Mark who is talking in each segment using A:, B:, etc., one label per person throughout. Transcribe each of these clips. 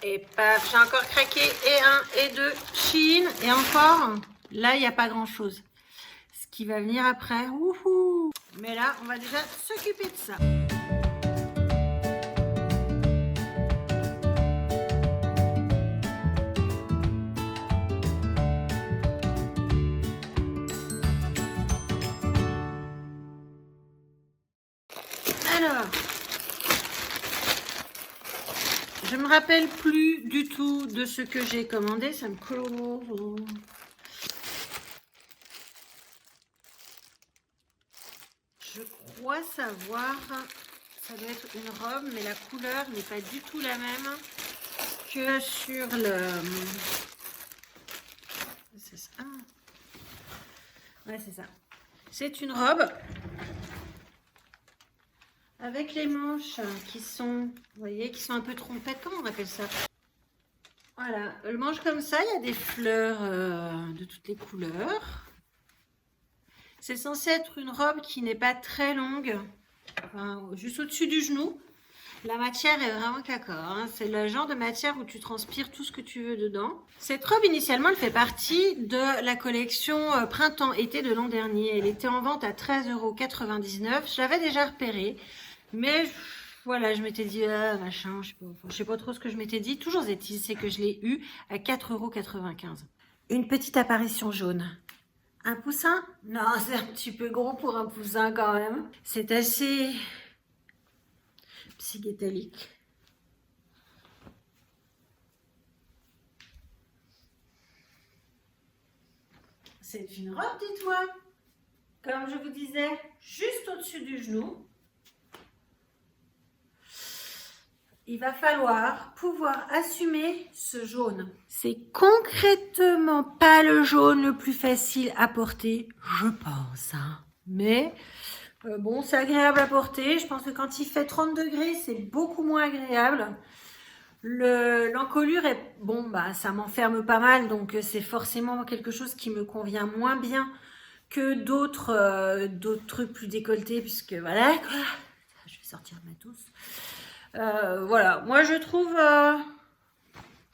A: Et paf, j'ai encore craqué. Et un, et deux, Shein. Et encore, là, il n'y a pas grand-chose. Ce qui va venir après, wouhou. Mais là, on va déjà s'occuper de ça. Alors, je me rappelle plus du tout de ce que j'ai commandé. Ça me colle. Je crois savoir, ça doit être une robe, mais la couleur n'est pas du tout la même que sur le... C'est ça. Ouais, c'est ça. C'est une robe avec les manches qui sont, vous voyez, qui sont un peu trompettes. Comment on appelle ça? Voilà, le manche comme ça, il y a des fleurs de toutes les couleurs. C'est censé être une robe qui n'est pas très longue, enfin, juste au-dessus du genou. La matière est vraiment cacao, hein. C'est le genre de matière où tu transpires tout ce que tu veux dedans. Cette robe, initialement, elle fait partie de la collection printemps-été de l'an dernier. Elle était en vente à 13,99 €. Je l'avais déjà repérée, mais voilà, je m'étais dit, ah, machin, je sais pas trop ce que je m'étais dit. Toujours est-il, c'est que je l'ai eu à 4,95 €. Une petite apparition jaune. Un poussin? Non, c'est un petit peu gros pour un poussin quand même. C'est assez... psychédélique. C'est une robe, dis-toi. Comme je vous disais, juste au-dessus du genou. Il va falloir pouvoir assumer ce jaune. C'est concrètement pas le jaune le plus facile à porter, je pense. Hein. Mais bon, c'est agréable à porter. Je pense que quand il fait 30 degrés, c'est beaucoup moins agréable. L'encolure est bon, bah ça m'enferme pas mal, donc c'est forcément quelque chose qui me convient moins bien que d'autres trucs plus décolletés, puisque voilà quoi. Je vais sortir ma douce. Voilà, moi je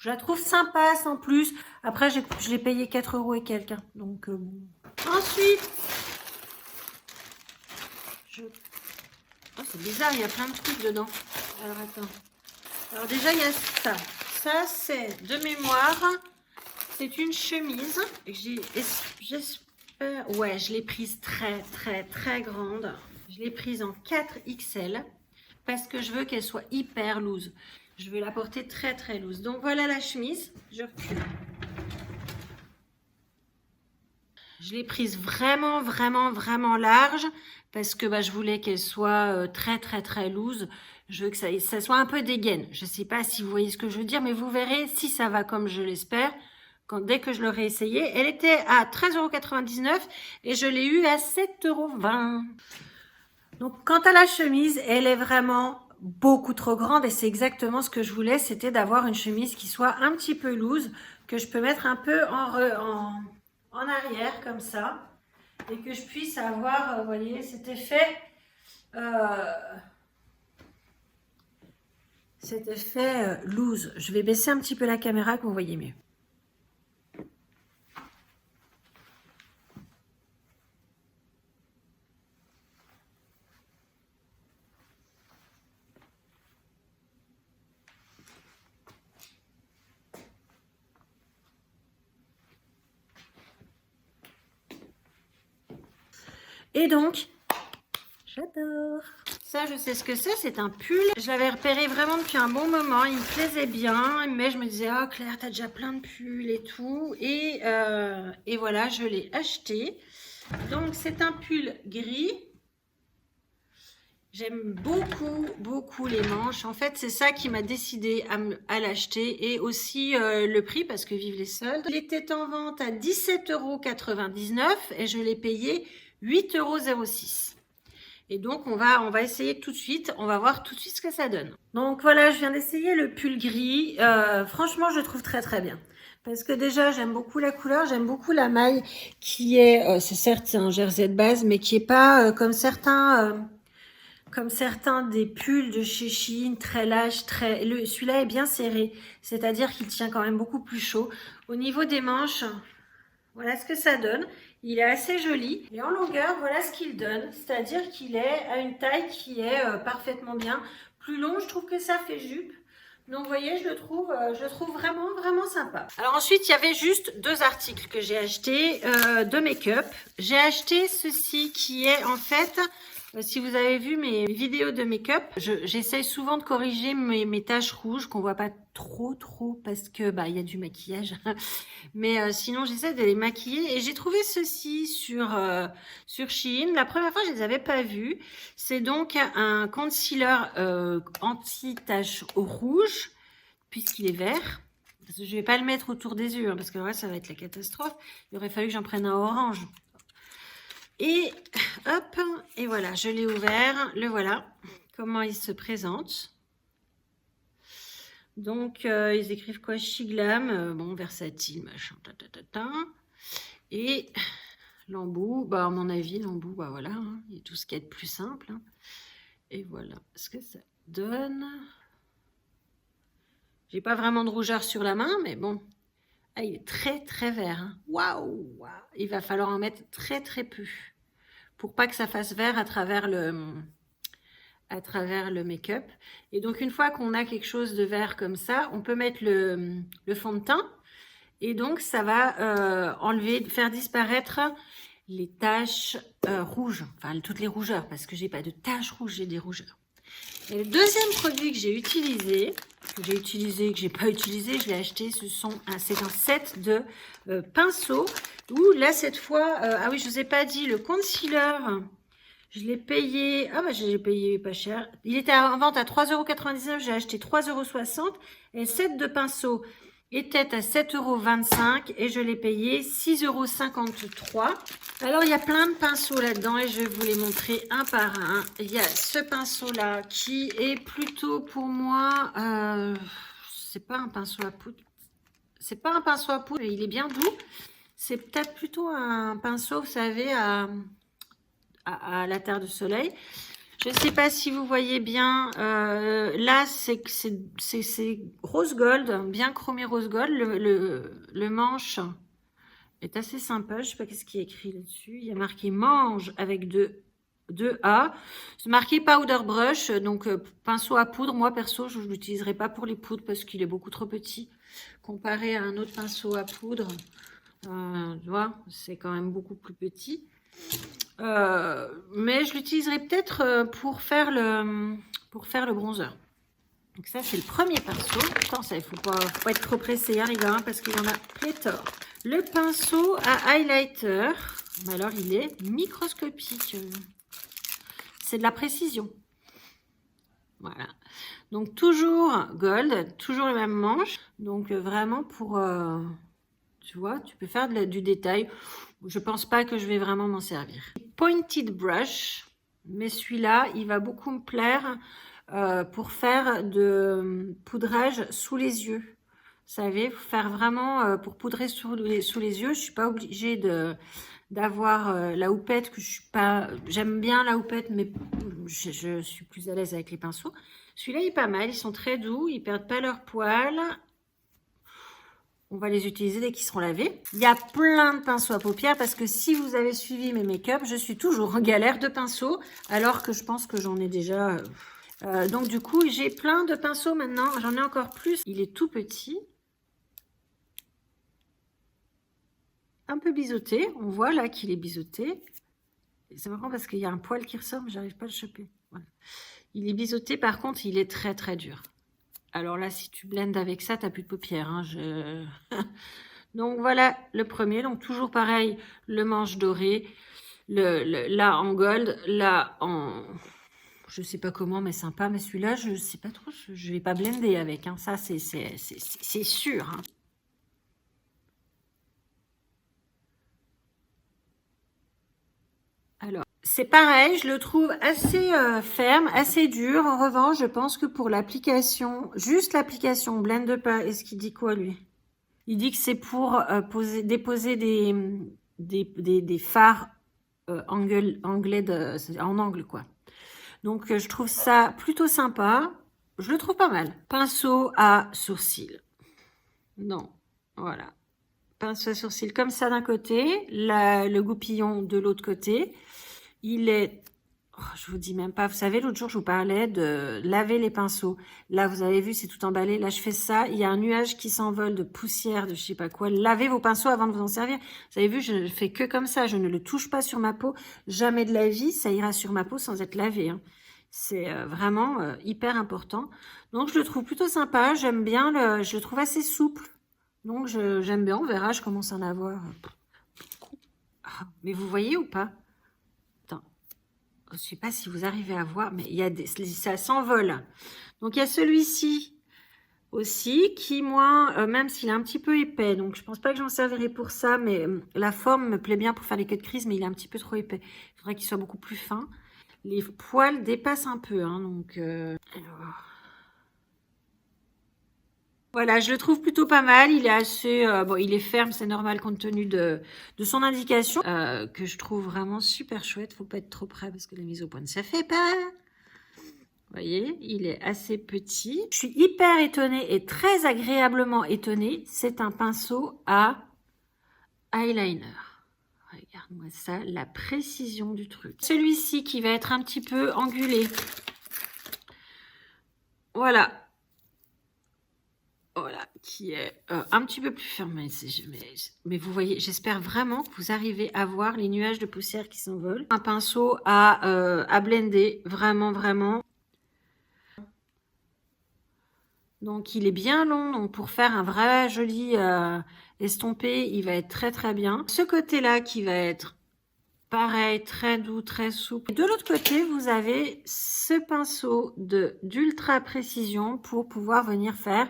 A: la trouve sympa sans plus. Après, je l'ai payé 4 € et quelques, hein, donc bon. Ensuite, oh, c'est bizarre, il y a plein de trucs dedans. Alors attends. Alors déjà, il y a ça. Ça, c'est de mémoire. C'est une chemise. J'espère... Ouais, je l'ai prise très, très, très grande. Je l'ai prise en 4XL parce que je veux qu'elle soit hyper loose. Je vais la porter très, très loose. Donc, voilà la chemise. Je recule. Je l'ai prise vraiment, vraiment, vraiment large parce que bah, je voulais qu'elle soit très, très, très loose. Je veux que ça soit un peu dégaine. Je ne sais pas si vous voyez ce que je veux dire, mais vous verrez si ça va comme je l'espère. Dès que je l'aurai essayé, elle était à 13,99 € et je l'ai eu à 7,20 €. Donc, quant à la chemise, elle est vraiment beaucoup trop grande et c'est exactement ce que je voulais. C'était d'avoir une chemise qui soit un petit peu loose, que je peux mettre un peu en arrière comme ça et que je puisse avoir, vous voyez, cet effet loose. Je vais baisser un petit peu la caméra que vous voyez mieux. Et donc, j'adore. Ça, je sais ce que c'est un pull. Je l'avais repéré vraiment depuis un bon moment. Il me plaisait bien, mais je me disais, oh Claire, t'as déjà plein de pulls et tout. Et voilà, je l'ai acheté. Donc, c'est un pull gris. J'aime beaucoup, beaucoup les manches. En fait, c'est ça qui m'a décidé à l'acheter. Et aussi le prix, parce que vive les soldes. Il était en vente à 17,99 € et je l'ai payé 8,06 €. Et donc, on va essayer tout de suite. On va voir tout de suite ce que ça donne. Donc, voilà, je viens d'essayer le pull gris. Franchement, je le trouve très, très bien. Parce que déjà, j'aime beaucoup la couleur. J'aime beaucoup la maille qui est... c'est certes, c'est un jersey de base, mais qui est pas comme certains comme certains des pulls de chez Shein, très lâches, celui-là est bien serré, c'est-à-dire qu'il tient quand même beaucoup plus chaud. Au niveau des manches, voilà ce que ça donne. Il est assez joli. Et en longueur, voilà ce qu'il donne, c'est-à-dire qu'il est à une taille qui est parfaitement bien. Plus long, je trouve que ça fait jupe. Donc, vous voyez, je le trouve vraiment, vraiment sympa. Alors ensuite, il y avait juste 2 articles que j'ai achetés de make-up. J'ai acheté ceci qui est en fait, si vous avez vu mes vidéos de make-up, j'essaye souvent de corriger mes taches rouges qu'on voit pas trop parce que il y a du maquillage. Mais sinon, j'essaie de les maquiller. Et j'ai trouvé ceci sur Shein. La première fois, je les avais pas vus. C'est donc un concealer anti-tache rouge, puisqu'il est vert. Parce que je vais pas le mettre autour des yeux, hein, parce que là, ça va être la catastrophe. Il aurait fallu que j'en prenne un orange. Et hop, et voilà, je l'ai ouvert. Le voilà. Comment il se présente. Donc, ils écrivent quoi? Chiglam, bon, versatile, machin, Et l'embout, à mon avis, l'embout, voilà, hein, il y a tout ce qui est de plus simple. Hein. Et voilà ce que ça donne. J'ai pas vraiment de rougeur sur la main, mais bon. Ah, il est très vert. Hein. Waouh! Il va falloir en mettre très peu. Pour pas que ça fasse vert à travers le make-up. Et donc, une fois qu'on a quelque chose de vert comme ça, on peut mettre le fond de teint. Et donc, ça va faire disparaître les taches rouges. Enfin, toutes les rougeurs, parce que j'ai pas de taches rouges, j'ai des rougeurs. Et le deuxième produit que j'ai utilisé, que j'ai pas utilisé, je l'ai acheté, c'est un set de pinceaux. Où là, cette fois, ah oui, je vous ai pas dit, le concealer... Je l'ai payé, je l'ai payé pas cher. Il était en vente à 3,99 €, j'ai acheté 3,60 € et le set de pinceaux était à 7,25 € et je l'ai payé 6,53 €. Alors il y a plein de pinceaux là-dedans et je vais vous les montrer un par un. Il y a ce pinceau-là qui est plutôt pour moi, c'est pas un pinceau à poudre. C'est pas un pinceau à poudre, il est bien doux. C'est peut-être plutôt un pinceau, vous savez, à la terre de soleil. Je ne sais pas si vous voyez bien. Là, c'est rose gold, bien chromé rose gold. Le manche est assez sympa. Je ne sais pas qu'est-ce qui est écrit là-dessus. Il y a marqué mange avec deux A. C'est marqué powder brush, donc pinceau à poudre. Moi, perso, je ne l'utiliserai pas pour les poudres parce qu'il est beaucoup trop petit comparé à un autre pinceau à poudre. Tu vois, c'est quand même beaucoup plus petit. Mais je l'utiliserai peut-être pour faire le bronzer. Donc ça, c'est le premier pinceau. Attention, il ne faut pas être trop pressé, hein, les gars, parce qu'il y en a pléthore. Le pinceau à highlighter, alors il est microscopique. C'est de la précision. Voilà. Donc toujours gold, toujours le même manche. Donc vraiment pour... tu vois, tu peux faire du détail. Je pense pas que je vais vraiment m'en servir. Pointed brush, mais celui-là, il va beaucoup me plaire pour faire de poudrage sous les yeux. Vous savez, faire vraiment pour poudrer sous les yeux. Je suis pas obligée d'avoir la houppette que je suis pas. J'aime bien la houppette, mais je suis plus à l'aise avec les pinceaux. Celui-là, il est pas mal. Ils sont très doux, ils perdent pas leur poil. On va les utiliser dès qu'ils seront lavés. Il y a plein de pinceaux à paupières parce que si vous avez suivi mes make-up, je suis toujours en galère de pinceaux alors que je pense que j'en ai déjà... donc du coup, j'ai plein de pinceaux maintenant. J'en ai encore plus. Il est tout petit. Un peu biseauté. On voit là qu'il est biseauté. C'est marrant parce qu'il y a un poil qui ressort, mais j'arrive pas à le choper. Voilà. Il est biseauté, par contre, il est très dur. Alors là, si tu blendes avec ça, t'as plus de paupières. Hein, donc voilà le premier. Donc toujours pareil, le manche doré. Là en gold, là en... Je sais pas comment, mais sympa. Mais celui-là, je sais pas trop. Je vais pas blender avec. Hein. Ça, c'est sûr. Hein. Alors, c'est pareil, je le trouve assez ferme, assez dur. En revanche, je pense que pour l'application, juste l'application Blend pas, est-ce qu'il dit quoi lui? Il dit que c'est pour déposer des fards en angle quoi. Donc, je trouve ça plutôt sympa. Je le trouve pas mal. Pinceau à sourcils. Non, voilà. Pinceau à sourcils comme ça d'un côté, le goupillon de l'autre côté. Il est, oh, je vous dis même pas, vous savez, l'autre jour je vous parlais de laver les pinceaux. Là, vous avez vu, c'est tout emballé. Là, je fais ça. Il y a un nuage qui s'envole de poussière, de je sais pas quoi. Lavez vos pinceaux avant de vous en servir. Vous avez vu, je ne le fais que comme ça. Je ne le touche pas sur ma peau. Jamais de la vie, ça ira sur ma peau sans être lavé, hein. C'est vraiment hyper important. Donc, je le trouve plutôt sympa. J'aime bien, je le trouve assez souple. Donc, j'aime bien. On verra, je commence à en avoir. Ah, mais vous voyez ou pas? Attends, je ne sais pas si vous arrivez à voir, mais il y a ça s'envole. Donc, il y a celui-ci aussi qui, moi, même s'il est un petit peu épais, donc je pense pas que j'en servirai pour ça, mais la forme me plaît bien pour faire les queues de crise, mais il est un petit peu trop épais. Il faudrait qu'il soit beaucoup plus fin. Les poils dépassent un peu, hein, donc... Voilà, je le trouve plutôt pas mal. Il est assez... bon, il est ferme, c'est normal compte tenu de son indication. Que je trouve vraiment super chouette. Faut pas être trop près parce que la mise au point, ça fait pas. Vous voyez, il est assez petit. Je suis hyper étonnée et très agréablement étonnée. C'est un pinceau à eyeliner. Regarde-moi ça, la précision du truc. Celui-ci qui va être un petit peu angulé. Voilà. Voilà, qui est un petit peu plus fermé. Mais vous voyez, j'espère vraiment que vous arrivez à voir les nuages de poussière qui s'envolent. Un pinceau à blender, vraiment, vraiment. Donc, il est bien long. Donc, pour faire un vrai joli estompé, il va être très, très bien. Ce côté-là qui va être pareil, très doux, très souple. De l'autre côté, vous avez ce pinceau d'ultra précision pour pouvoir venir faire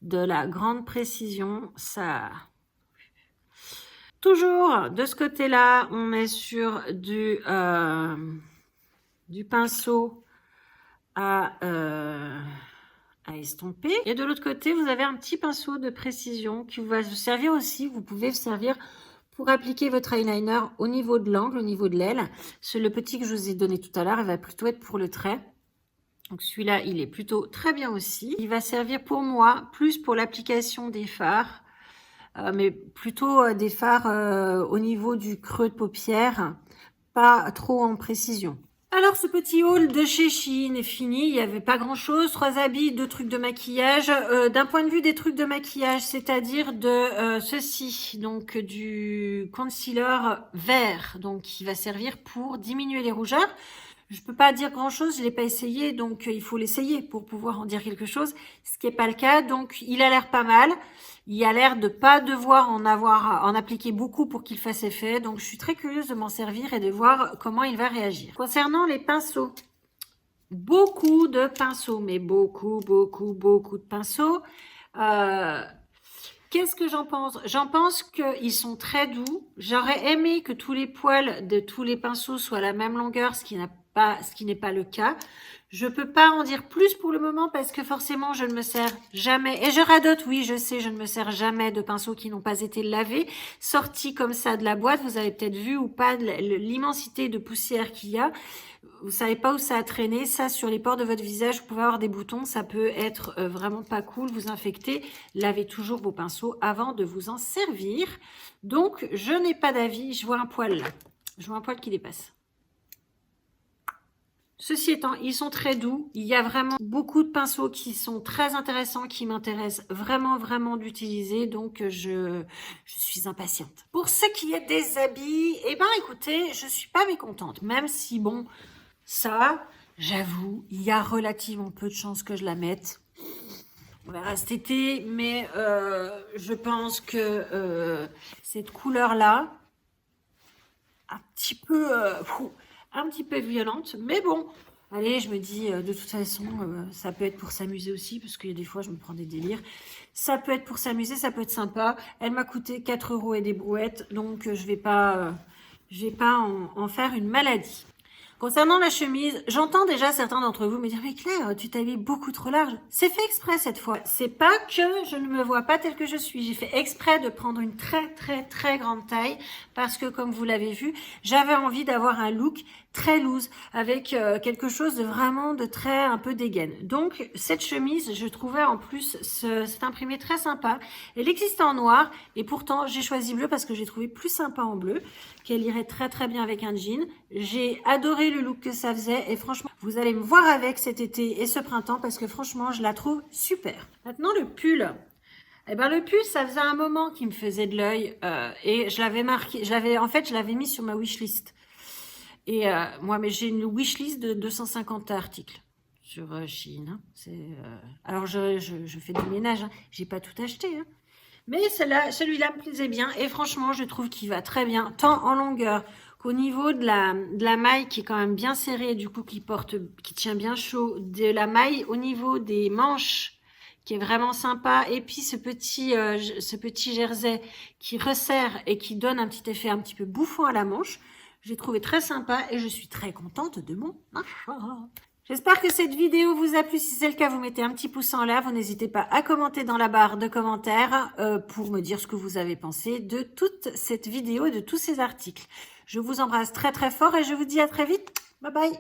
A: de la grande précision. Ça, toujours de ce côté-là, on est sur du pinceau à estomper. Et de l'autre côté, vous avez un petit pinceau de précision qui va vous servir aussi. Vous pouvez vous servir pour appliquer votre eyeliner au niveau de l'angle, au niveau de l'aile. C'est le petit que je vous ai donné tout à l'heure. Il va plutôt être pour le trait. Donc celui-là, il est plutôt très bien aussi. Il va servir pour moi plus pour l'application des fards, mais plutôt des fards au niveau du creux de paupière, pas trop en précision. Alors ce petit haul de chez Shein est fini, il n'y avait pas grand chose, 3 habits, 2 trucs de maquillage. D'un point de vue des trucs de maquillage, c'est-à-dire de ceci, donc du concealer vert, donc qui va servir pour diminuer les rougeurs. Je peux pas dire grand chose, je l'ai pas essayé, donc il faut l'essayer pour pouvoir en dire quelque chose, ce qui n'est pas le cas. Donc il a l'air pas mal, il a l'air de pas devoir en appliquer beaucoup pour qu'il fasse effet, donc je suis très curieuse de m'en servir et de voir comment il va réagir. Concernant les pinceaux, beaucoup de pinceaux, mais beaucoup de pinceaux. Qu'est-ce que j'en pense? J'en pense qu'ils sont très doux. J'aurais aimé que tous les poils de tous les pinceaux soient à la même longueur, ce qui n'est pas le cas. Je peux pas en dire plus pour le moment parce que forcément je ne me sers jamais, et je radote, oui je sais, je ne me sers jamais de pinceaux qui n'ont pas été lavés, sortis comme ça de la boîte. Vous avez peut-être vu ou pas l'immensité de poussière qu'il y a. Vous savez pas où ça a traîné, ça sur les pores de votre visage, vous pouvez avoir des boutons, ça peut être vraiment pas cool, vous infecter. Lavez toujours vos pinceaux avant de vous en servir. Donc je n'ai pas d'avis, je vois un poil là, je vois un poil qui dépasse. Ceci étant, ils sont très doux. Il y a vraiment beaucoup de pinceaux qui sont très intéressants, qui m'intéressent vraiment d'utiliser. Donc, je suis impatiente. Pour ce qui est des habits, eh ben, écoutez, je suis pas mécontente. Même si, bon, ça, j'avoue, il y a relativement peu de chances que je la mette. On verra cet été, mais je pense que cette couleur-là, un petit peu violente, mais bon, allez, je me dis, de toute façon, ça peut être pour s'amuser aussi, parce qu'il y a des fois, je me prends des délires. Ça peut être pour s'amuser, ça peut être sympa. Elle m'a coûté 4 € et des brouettes, donc je vais pas en faire une maladie. Concernant la chemise, j'entends déjà certains d'entre vous me dire « Mais Claire, tu t'habilles beaucoup trop large. » C'est fait exprès cette fois. C'est pas que je ne me vois pas telle que je suis. J'ai fait exprès de prendre une très grande taille parce que, comme vous l'avez vu, j'avais envie d'avoir un look très loose, avec quelque chose de vraiment de très un peu dégaine. Donc cette chemise, je trouvais en plus cet imprimé très sympa. Elle existe en noir et pourtant j'ai choisi bleu parce que j'ai trouvé plus sympa en bleu, qu'elle irait très très bien avec un jean. J'ai adoré le look que ça faisait et franchement, vous allez me voir avec cet été et ce printemps parce que franchement, je la trouve super. Maintenant le pull. Eh ben le pull, ça faisait un moment qu'il me faisait de l'œil et je l'avais marqué, en fait, je l'avais mis sur ma wishlist. Et moi, mais j'ai une wishlist de 250 articles sur Shein. Hein. Alors je fais du ménage, hein. J'ai pas tout acheté, hein. Mais celui-là me plaisait bien et franchement, je trouve qu'il va très bien, tant en longueur qu'au niveau de la maille qui est quand même bien serrée, du coup qui tient bien chaud, de la maille au niveau des manches qui est vraiment sympa, et puis ce petit jersey qui resserre et qui donne un petit effet un petit peu bouffant à la manche. J'ai trouvé très sympa et je suis très contente de mon achat. J'espère que cette vidéo vous a plu. Si c'est le cas, vous mettez un petit pouce en l'air. Vous n'hésitez pas à commenter dans la barre de commentaires pour me dire ce que vous avez pensé de toute cette vidéo et de tous ces articles. Je vous embrasse très très fort et je vous dis à très vite. Bye bye.